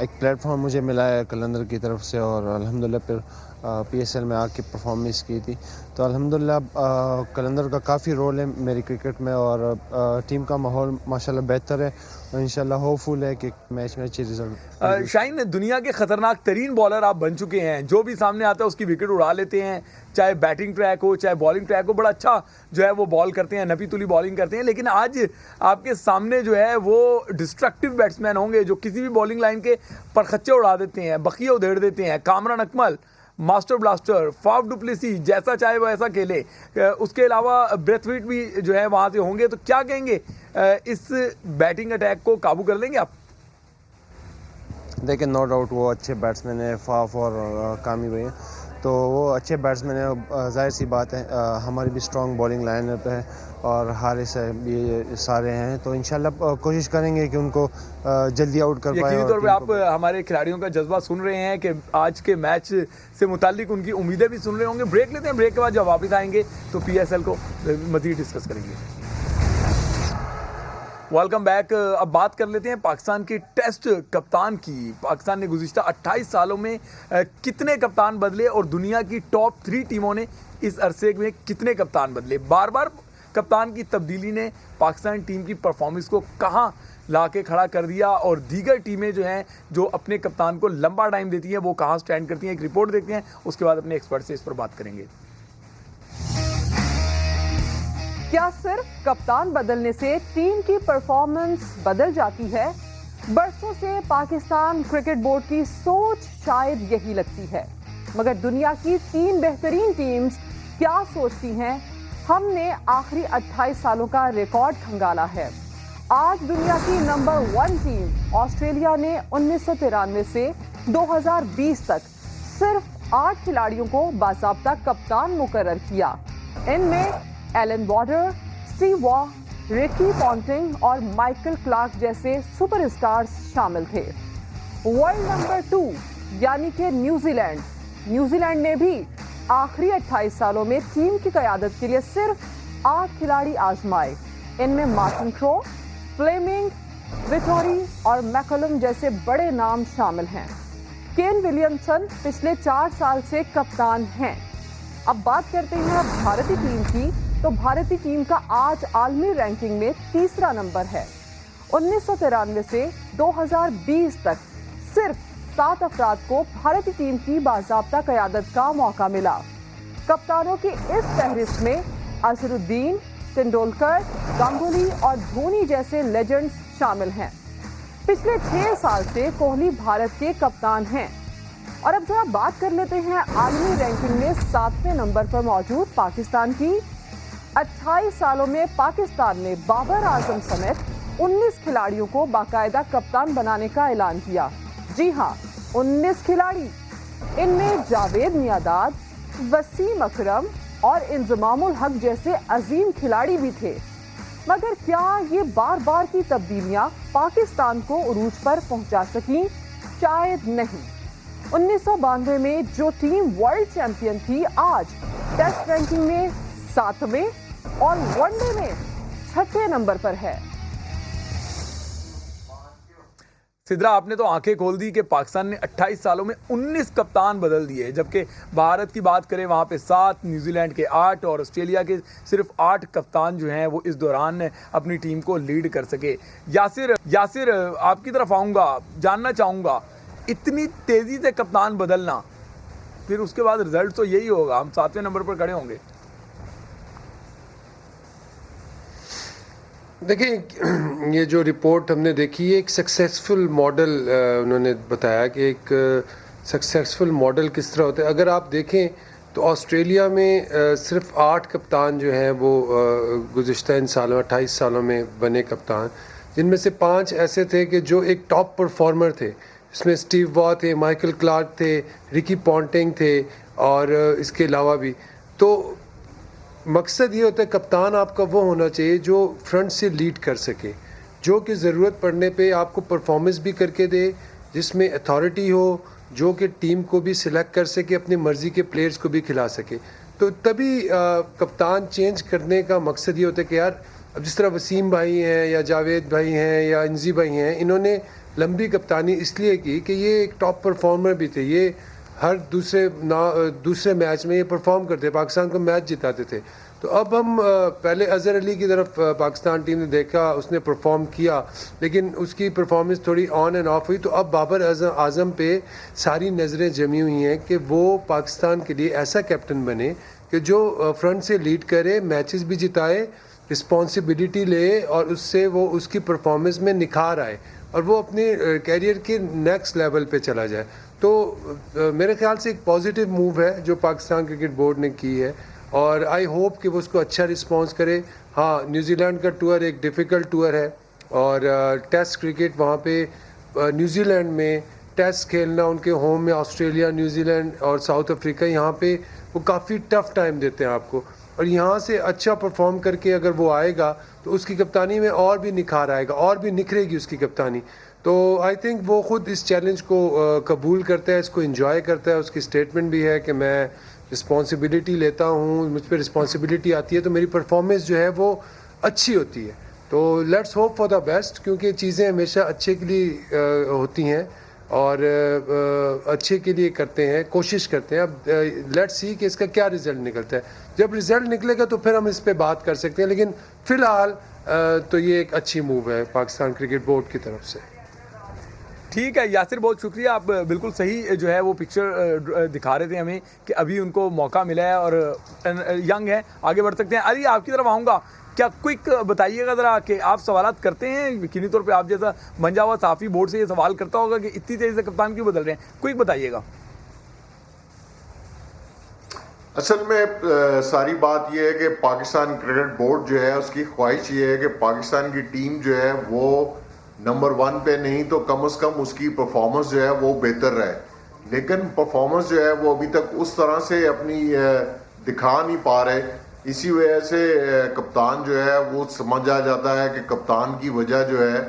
एक प्लेटफॉर्म मुझे मिला है कलंदर की तरफ से और अल्हम्दुलिल्लाह फिर PSL में आके परफॉर्मेंस की थी। तो अल्हम्दुलिल्लाह कलंदर का काफ़ी रोल है मेरी क्रिकेट में और टीम का माहौल माशाल्लाह बेहतर है और इंशाल्लाह होपफुल है कि मैच में अच्छे रिजल्ट। शाहीन, दुनिया के खतरनाक तरीन बॉलर आप बन चुके हैं, जो भी सामने आता है उसकी विकेट उड़ा लेते हैं, चाहे बैटिंग ट्रैक हो चाहे बॉलिंग ट्रैक हो, बड़ा अच्छा जो है वो बॉल करते हैं, नपी तुली बॉलिंग करते हैं। लेकिन आज आपके सामने जो है वो डिस्ट्रक्टिव बैट्समैन होंगे जो किसी भी बॉलिंग लाइन के परखच्चे उड़ा देते हैं, बखिए उधेड़ देते हैं। Kamran Akmal, master blaster, Faf du Plessis, जैसा चाहे वो ऐसा खेले। उसके अलावा ब्रेथवेट भी जो है वहाँ से होंगे। तो क्या कहेंगे, इस बैटिंग अटैक को काबू कर लेंगे आप? देखिए, नो डाउट वो अच्छे बैट्समैन है, फाफ और कामी भाई हैं, तो वो अच्छे बैट्समैन है। जाहिर सी बात है हमारी भी स्ट्रॉन्ग बॉलिंग लाइनअप है और हारिस है, ये सारे हैं, तो इंशाल्लाह कोशिश करेंगे कि उनको जल्दी आउट कर पाए। यकीनी तौर पे आप हमारे खिलाड़ियों का जज्बा सुन रहे हैं कि आज के मैच से मुताल्लिक उनकी उम्मीदें भी सुन रहे होंगे। ब्रेक लेते हैं, ब्रेक के बाद जब वापस आएंगे तो PSL को मज़ीद डिस्कस करेंगे। Welcome back. अब बात कर लेते हैं पाकिस्तान के टेस्ट कप्तान की। पाकिस्तान ने गुज़िश्ता 28 सालों में कितने कप्तान बदले और दुनिया की टॉप 3 टीमों ने इस अरसे में कितने कप्तान बदले? बार बार कप्तान की तब्दीली ने पाकिस्तान टीम की परफॉर्मेंस को कहां ला के खड़ा कर दिया और दीगर टीमें जो हैं जो अपने कप्तान को लंबा टाइम देती हैं वो कहां स्टैंड करती हैं? एक रिपोर्ट देखते हैं, उसके बाद अपने एक्सपर्ट से इस पर बात करेंगे। क्या सिर्फ कप्तान बदलने से टीम की परफॉर्मेंस बदल जाती है? बरसों से पाकिस्तान क्रिकेट बोर्ड की सोच शायद यही लगती है, मगर दुनिया की 3 बेहतरीन टीम्स क्या सोचती हैं, हमने आखिरी 28 सालों का रिकॉर्ड खंगाला है। आज दुनिया की नंबर 1 टीम ऑस्ट्रेलिया ने 1993 से 2020 तक सिर्फ 8 खिलाड़ियों को बाकायदा कप्तान मुकर्रर किया। इनमें एलन वॉर्डर, स्टीव वॉ, रिकी पॉन्टिंग और माइकल क्लार्क जैसे सुपरस्टार्स शामिल थे। वर्ल्ड नंबर 2 यानी कि न्यूजीलैंड ने भी आखिरी 28 सालों में टीम की क़यादत के लिए सिर्फ 8 खिलाड़ी आजमाए। इनमें मार्टिन क्रो, फ्लेमिंग, विटोरी और मैकलम जैसे बड़े नाम शामिल हैं। केन विलियमसन पिछले 4 साल से कप्तान हैं। अब बात करते हैं भारतीय टीम की, तो भारतीय टीम का आज आलमी रैंकिंग में 3रा नंबर है। 1993 से 2020 तक सिर्फ 7 अफराद को भारतीय टीम की बाकायदा क़यादत का मौका मिला। कप्तानों की इस फहरिस्त में अजहरुद्दीन, तेंदुलकर, गांगुली और धोनी जैसे लेजेंड्स शामिल हैं। पिछले 6 साल से कोहली भारत के कप्तान हैं। और अब जरा बात कर लेते हैं आलमी रैंकिंग में 7वें नंबर पर मौजूद पाकिस्तान की। 28 सालों में पाकिस्तान ने बाबर आजम समेत 19 खिलाड़ियों को बाकायदा कप्तान बनाने का ऐलान किया। जी हां, 19 खिलाड़ी। इनमें जावेद मियांदाद, वसीम अकरम और इंजमामुल हक जैसे अजीम खिलाड़ी भी थे। मगर क्या ये बार बार की तब्दीलियां पाकिस्तान को उरूज पर पहुंचा सकीं? शायद नहीं। 1992 में जो टीम वर्ल्ड चैंपियन थी, आज टेस्ट रैंकिंग में 7वें और वनडे में 6ठे नंबर पर है। सिद्रा, आपने तो आंखें खोल दी कि पाकिस्तान ने 28 सालों में 19 कप्तान बदल दिए, जबकि भारत की बात करें वहाँ पे 7, न्यूजीलैंड के 8 और ऑस्ट्रेलिया के सिर्फ 8 कप्तान जो हैं वो इस दौरान अपनी टीम को लीड कर सके। यासिर आपकी तरफ आऊँगा, जानना चाहूँगा, इतनी तेज़ी से कप्तान बदलना, फिर उसके बाद रिजल्ट तो यही होगा, हम 7वें नंबर पर खड़े होंगे। देखिए, ये जो रिपोर्ट हमने देखी है, एक सक्सेसफुल मॉडल उन्होंने बताया कि एक सक्सेसफुल मॉडल किस तरह होता है। अगर आप देखें तो ऑस्ट्रेलिया में सिर्फ 8 कप्तान जो हैं वो गुज़िश्ता इन सालों 28 सालों में बने कप्तान, जिनमें से 5 ऐसे थे कि जो एक टॉप परफॉर्मर थे। इसमें स्टीव वॉ थे, माइकल क्लार्क थे, रिकी पॉन्टिंग थे और इसके अलावा भी। तो मकसद ये होता है कप्तान आपका वो होना चाहिए जो फ्रंट से लीड कर सके, जो कि ज़रूरत पड़ने पे आपको परफॉर्मेंस भी करके दे, जिसमें अथॉरिटी हो, जो कि टीम को भी सिलेक्ट कर सके, अपनी मर्ज़ी के प्लेयर्स को भी खिला सके। तो तभी कप्तान चेंज करने का मकसद ये होता है कि यार, अब जिस तरह वसीम भाई हैं या जावेद भाई हैं या इंजी भाई हैं, इन्होंने लंबी कप्तानी इसलिए की कि ये एक टॉप परफॉर्मर भी थे। ये हर दूसरे मैच में ये परफॉर्म करते, पाकिस्तान को मैच जिताते थे। तो अब हम पहले अज़हर अली की तरफ पाकिस्तान टीम ने देखा, उसने परफॉर्म किया, लेकिन उसकी परफॉर्मेंस थोड़ी ऑन एंड ऑफ हुई। तो अब बाबर आजम पे सारी नज़रें जमी हुई हैं कि वो पाकिस्तान के लिए ऐसा कैप्टन बने कि जो फ्रंट से लीड करे, मैचेस भी जिताए, रिस्पॉन्सिबिलिटी ले और उससे वो उसकी परफॉर्मेंस में निखार आए और वो अपने कैरियर के नेक्स्ट लेवल पे चला जाए। तो मेरे ख्याल से एक पॉजिटिव मूव है जो पाकिस्तान क्रिकेट बोर्ड ने की है और आई होप कि वो उसको अच्छा रिस्पांस करे। हाँ, न्यूजीलैंड का टूर एक डिफ़िकल्ट टूर है और टेस्ट क्रिकेट वहाँ पे न्यूजीलैंड में टेस्ट खेलना, उनके होम में ऑस्ट्रेलिया, न्यूजीलैंड और साउथ अफ्रीका, यहाँ पे वो काफ़ी टफ टाइम देते हैं आपको। और यहाँ से अच्छा परफॉर्म करके अगर वो आएगा तो उसकी कप्तानी में और भी निखार आएगा और भी निखरेगी उसकी कप्तानी। तो आई थिंक वो ख़ुद इस चैलेंज को कबूल करता है, इसको एंजॉय करता है। उसकी स्टेटमेंट भी है कि मैं रिस्पॉन्सिबिलिटी लेता हूँ, मुझ पर रिस्पॉन्सिबिलिटी आती है तो मेरी परफॉर्मेंस जो है वो अच्छी होती है। तो let's hope for the best, क्योंकि चीज़ें हमेशा अच्छे के लिए होती हैं और अच्छे के लिए करते हैं, कोशिश करते हैं। अब लेट्स सी कि इसका क्या रिज़ल्ट निकलता है। जब रिज़ल्ट निकलेगा तो फिर हम इस पर बात कर सकते हैं, लेकिन फ़िलहाल तो ये एक अच्छी मूव है पाकिस्तान क्रिकेट बोर्ड की तरफ से। ठीक है यासिर, बहुत शुक्रिया। आप बिल्कुल सही जो है वो पिक्चर दिखा रहे थे हमें कि अभी उनको मौका मिला है और यंग है, आगे बढ़ सकते हैं। अली, आपकी तरफ आऊँगा, क्या क्विक बताइएगा ज़रा कि आप सवालात करते हैं, यकीनी तौर पे आप जैसा मंजा हुआ साफ़ी बोर्ड से ये सवाल करता होगा कि इतनी तेज़ी से कप्तान क्यों बदल रहे हैं, क्विक बताइएगा। असल में सारी बात यह है कि पाकिस्तान क्रिकेट बोर्ड जो है उसकी ख्वाहिश ये है कि पाकिस्तान की टीम जो है वो नंबर 1 पे नहीं तो कम से कम उसकी परफॉर्मेंस जो है वो बेहतर रहे। लेकिन परफॉर्मेंस जो है वो अभी तक उस तरह से अपनी दिखा नहीं पा रहे। इसी वजह से कप्तान जो है वो समझ आ जाता है कि कप्तान की वजह जो है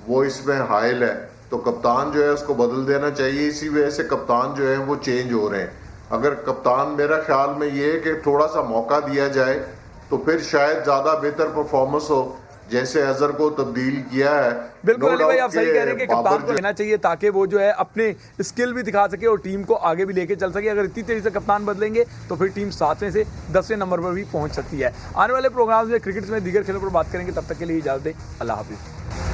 वो इसमें हायल है, तो कप्तान जो है उसको बदल देना चाहिए। इसी वजह से कप्तान जो है वो चेंज हो रहे हैं। अगर कप्तान, मेरा ख्याल में ये है कि थोड़ा सा मौका दिया जाए तो फिर शायद ज़्यादा बेहतर परफॉर्मेंस हो, जैसे अजहर को तब्दील किया है। बिल्कुल अली भाई, आप सही कह रहे हैं कि कप्तान को लेना चाहिए ताकि वो जो है अपने स्किल भी दिखा सके और टीम को आगे भी लेके चल सके। अगर इतनी तेजी से कप्तान बदलेंगे तो फिर टीम 7वें से 10वें नंबर पर भी पहुंच सकती है। आने वाले प्रोग्राम में क्रिकेट में दीगर खेलों पर बात करेंगे, तब तक के लिए इजाजत दें, अल्लाह हाफिज़।